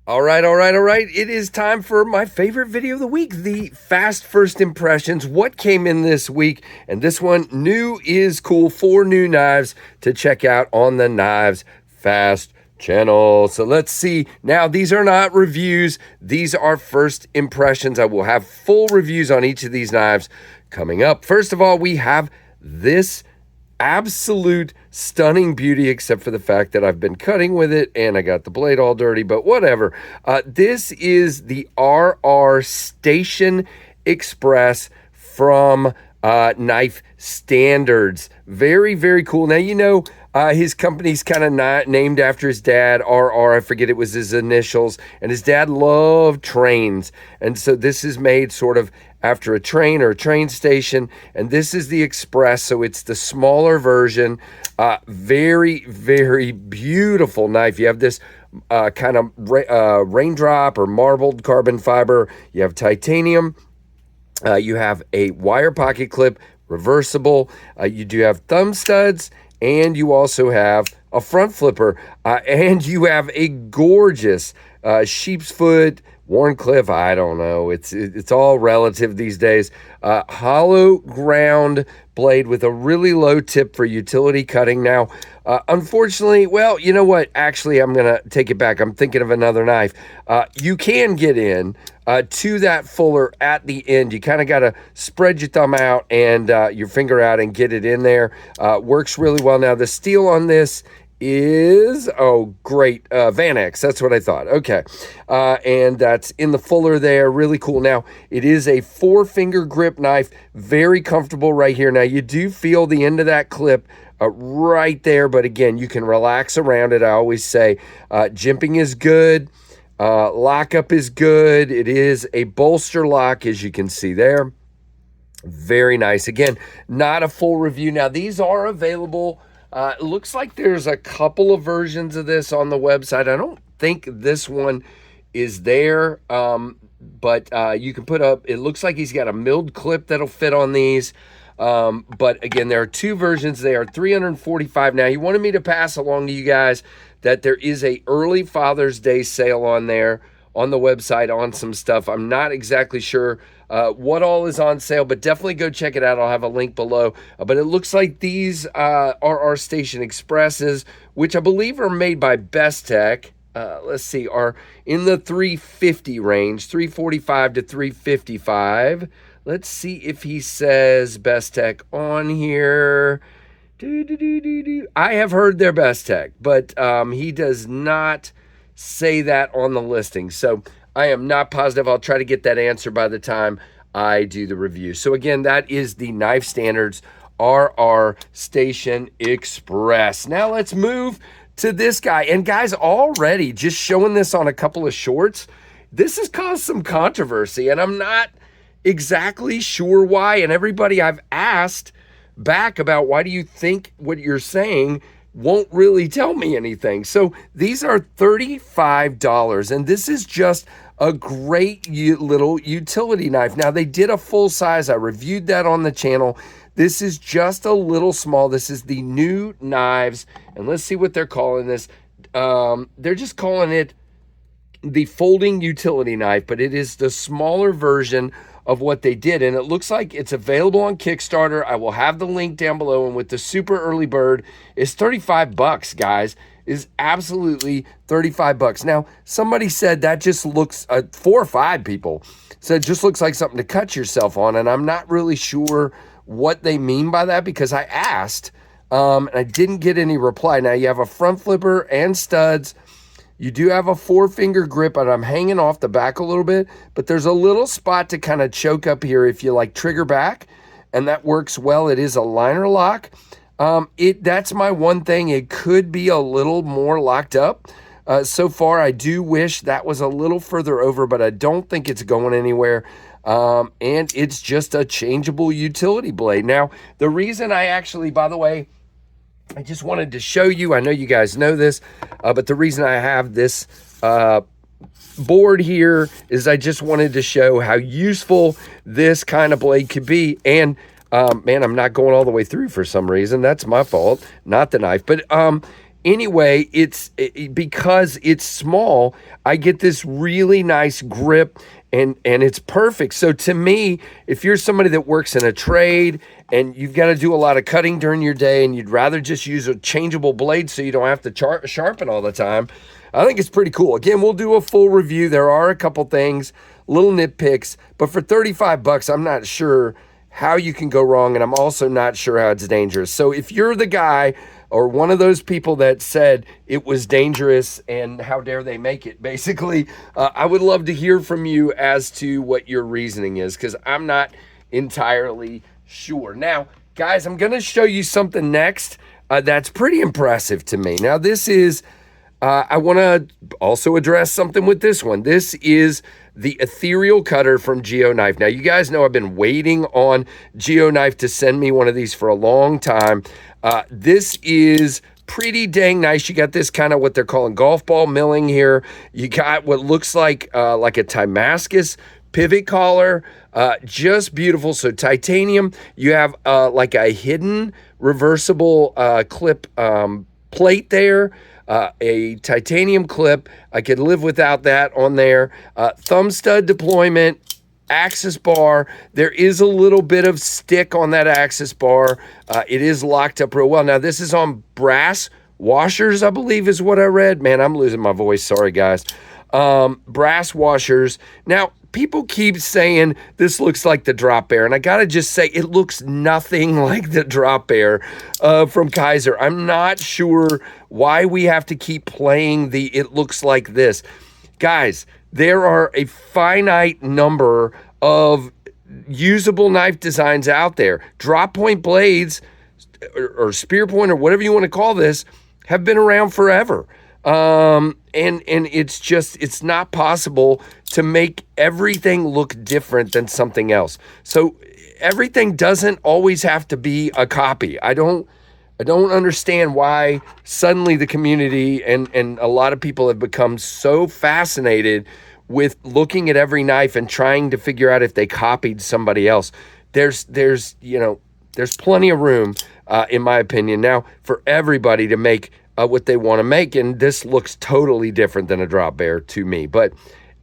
All right, all right, all right. It is time for my favorite video of the week, the fast first impressions. What came in this week? And this one, new is cool. 4 new knives to check out on the Knives Fast channel. So let's see. Now, these are not reviews. These are first impressions. I will have full reviews on each of these knives coming up. First of all, we have this absolute stunning beauty, except for the fact that I've been cutting with it and I got the blade all dirty, but whatever. This is the RR Station Express from Knife Standards. Very, very cool. Now, you know, his company's kind of named after his dad, RR. I forget, it was his initials. And his dad loved trains. And so this is made sort of after a train or a train station. And this is the Express, so it's the smaller version. Very, very beautiful knife. You have this kind of raindrop or marbled carbon fiber. You have titanium. You have a wire pocket clip, reversible. You do have thumb studs. And you also have a front flipper, and you have a gorgeous sheep's foot, Warncliffe, I don't know. It's all relative these days. Hollow ground blade with a really low tip for utility cutting. Now, unfortunately, well, you know what? Actually, I'm going to take it back. I'm thinking of another knife. You can get in to that fuller at the end. You kind of got to spread your thumb out and your finger out and get it in there. Works really well. Now, the steel on this is, oh, great, Vanex. That's what I thought. Okay. And that's in the fuller there. Really cool. Now, it is a 4-finger grip knife. Very comfortable right here. Now, you do feel the end of that clip right there. But again, you can relax around it. I always say jimping is good. Lockup is good. It is a bolster lock, as you can see there. Very nice. Again, not a full review. Now, these are available. It looks like there's a couple of versions of this on the website. I don't think this one is there, but you can put up, it looks like he's got a milled clip that'll fit on these. But again, there are 2 versions. They are $345. Now, he wanted me to pass along to you guys that there is a early Father's Day sale on there on the website on some stuff. I'm not exactly sure what all is on sale, but definitely go check it out. I'll have a link below. But it looks like these are our Station Expresses, which I believe are made by Best Tech. Let's see, are in the 350 range, 345 to 355. Let's see if he says Best Tech on here. I have heard they're Best Tech, but he does not say that on the listing. So I am not positive. I'll try to get that answer by the time I do the review. So again, that is the Knife Standards RR Station Express. Now let's move to this guy. And guys, already just showing this on a couple of shorts, this has caused some controversy, and I'm not exactly sure why. And everybody I've asked back about why do you think what you're saying won't really tell me anything. So these are $35, and this is just a great little utility knife. Now, they did a full size. I reviewed that on the channel. This is just a little small. This is the new knives, and let's see what they're calling this. They're just calling it the folding utility knife, but it is the smaller version of what they did, and it looks like it's available on Kickstarter. I will have the link down below, and with the super early bird, it's $35, guys. Is absolutely $35. Now, somebody said that just looks, 4 or 5 people said just looks like something to cut yourself on, and I'm not really sure what they mean by that because I asked, and I didn't get any reply. Now, you have a front flipper and studs. You do have a 4-finger grip, and I'm hanging off the back a little bit, but there's a little spot to kind of choke up here if you like trigger back, and that works well. It is a liner lock. That's my one thing. It could be a little more locked up. So far, I do wish that was a little further over, but I don't think it's going anywhere. And it's just a changeable utility blade. Now, the reason I actually, by the way, I just wanted to show you, I know you guys know this, but the reason I have this board here is I just wanted to show how useful this kind of blade could be. And man, I'm not going all the way through for some reason. That's my fault, not the knife. But anyway, because it's small, I get this really nice grip, and it's perfect. So to me, if you're somebody that works in a trade and you've got to do a lot of cutting during your day and you'd rather just use a changeable blade so you don't have to sharpen all the time, I think it's pretty cool. Again, we'll do a full review. There are a couple things, little nitpicks, but for 35 bucks, I'm not sure how you can go wrong, and I'm also not sure how it's dangerous. So if you're the guy or one of those people that said it was dangerous and how dare they make it, basically, I would love to hear from you as to what your reasoning is, because I'm not entirely sure. Now, guys, I'm going to show you something next that's pretty impressive to me. Now, this is, I want to also address something with this one. This is the Ethereal Cutter from GeoKnife. Now, you guys know I've been waiting on GeoKnife to send me one of these for a long time. This is pretty dang nice. You got this kind of what they're calling golf ball milling here. You got what looks like a Damascus pivot collar, just beautiful. So titanium. You have like a hidden reversible clip plate there. A titanium clip. I could live without that on there. Thumb stud deployment, access bar. There is a little bit of stick on that access bar. It is locked up real well. Now, this is on brass washers, I believe is what I read. Man, I'm losing my voice. Sorry, guys. Brass washers. Now, people keep saying this looks like the drop bear, and I gotta just say it looks nothing like the drop bear from Kaiser. I'm not sure why we have to keep playing the it looks like this. Guys, there are a finite number of usable knife designs out there. Drop point blades or spear point or whatever you want to call this have been around forever. And it's not possible to make everything look different than something else. So everything doesn't always have to be a copy. I don't understand why suddenly the community and a lot of people have become so fascinated with looking at every knife and trying to figure out if they copied somebody else. There's plenty of room, in my opinion, now for everybody to make what they want to make, and this looks totally different than a drop bear to me, but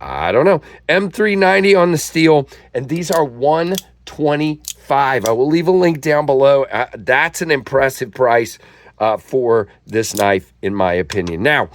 I don't know. M390 on the steel, and these are $125. I will leave a link down below. That's an impressive price for this knife, in my opinion. Now,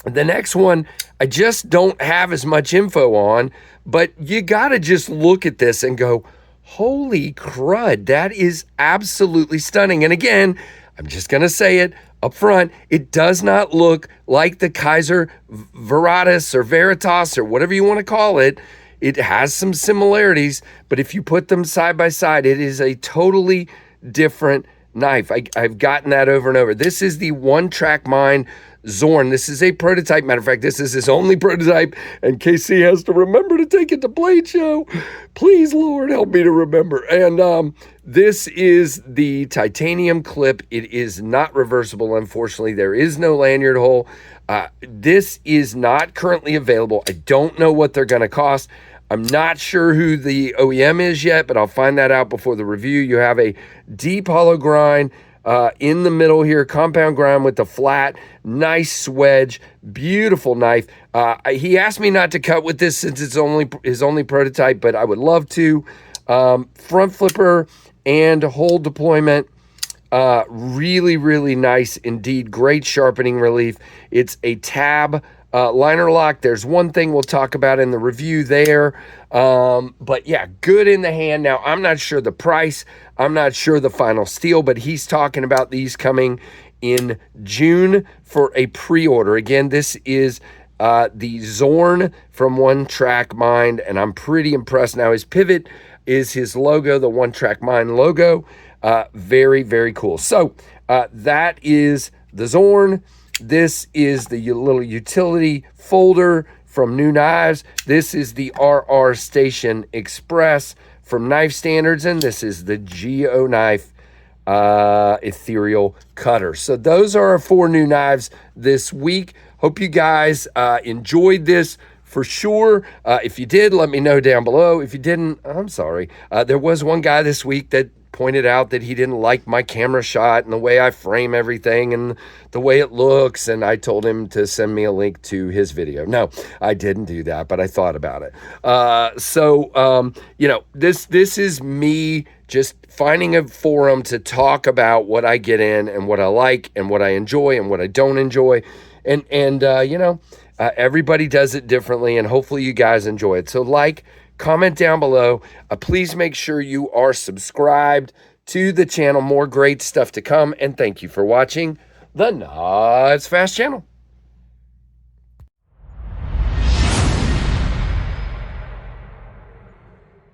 the next one, I just don't have as much info on, but you got to just look at this and go, holy crud, that is absolutely stunning. And again, I'm just going to say it up front, it does not look like the Kaiser Warras or Veritas or whatever you want to call it. It has some similarities, but if you put them side by side, it is a totally different knife. I've gotten that over and over. This is the One Track Mind Zorn. This is a prototype. Matter of fact, this is his only prototype, and KC has to remember to take it to Blade Show. Please, Lord, help me to remember. And this is the titanium clip. It is not reversible, unfortunately. There is no lanyard hole. This is not currently available. I don't know what they're going to cost. I'm not sure who the OEM is yet, but I'll find that out before the review. You have a deep hollow grind in the middle here, compound grind with the flat, nice swedge, beautiful knife. He asked me not to cut with this since it's his only prototype, but I would love to. Front flipper and hole deployment. Really, really nice indeed. Great sharpening relief. It's a tab liner lock. There's one thing we'll talk about in the review there. But yeah, good in the hand. Now, I'm not sure the price. I'm not sure the final steel, but he's talking about these coming in June for a pre-order. Again, this is the Zorn from One Track Mind, and I'm pretty impressed. Now, his pivot is his logo, the One Track Mind logo. Very, very cool. So that is the Zorn. This is the little utility folder from New Knives. This is the RR Station Express from Knife Standards, and this is the GeoKnife Ethereal Cutter. So those are our 4 new knives this week. Hope you guys enjoyed this for sure. If you did, let me know down below. If you didn't, I'm sorry. There was one guy this week that pointed out that he didn't like my camera shot and the way I frame everything and the way it looks. And I told him to send me a link to his video. No, I didn't do that, but I thought about it. You know, this is me just finding a forum to talk about what I get in and what I like and what I enjoy and what I don't enjoy. And you know, everybody does it differently, and hopefully you guys enjoy it. So like, comment down below. Please make sure you are subscribed to the channel. More great stuff to come. And thank you for watching the Not Fast channel.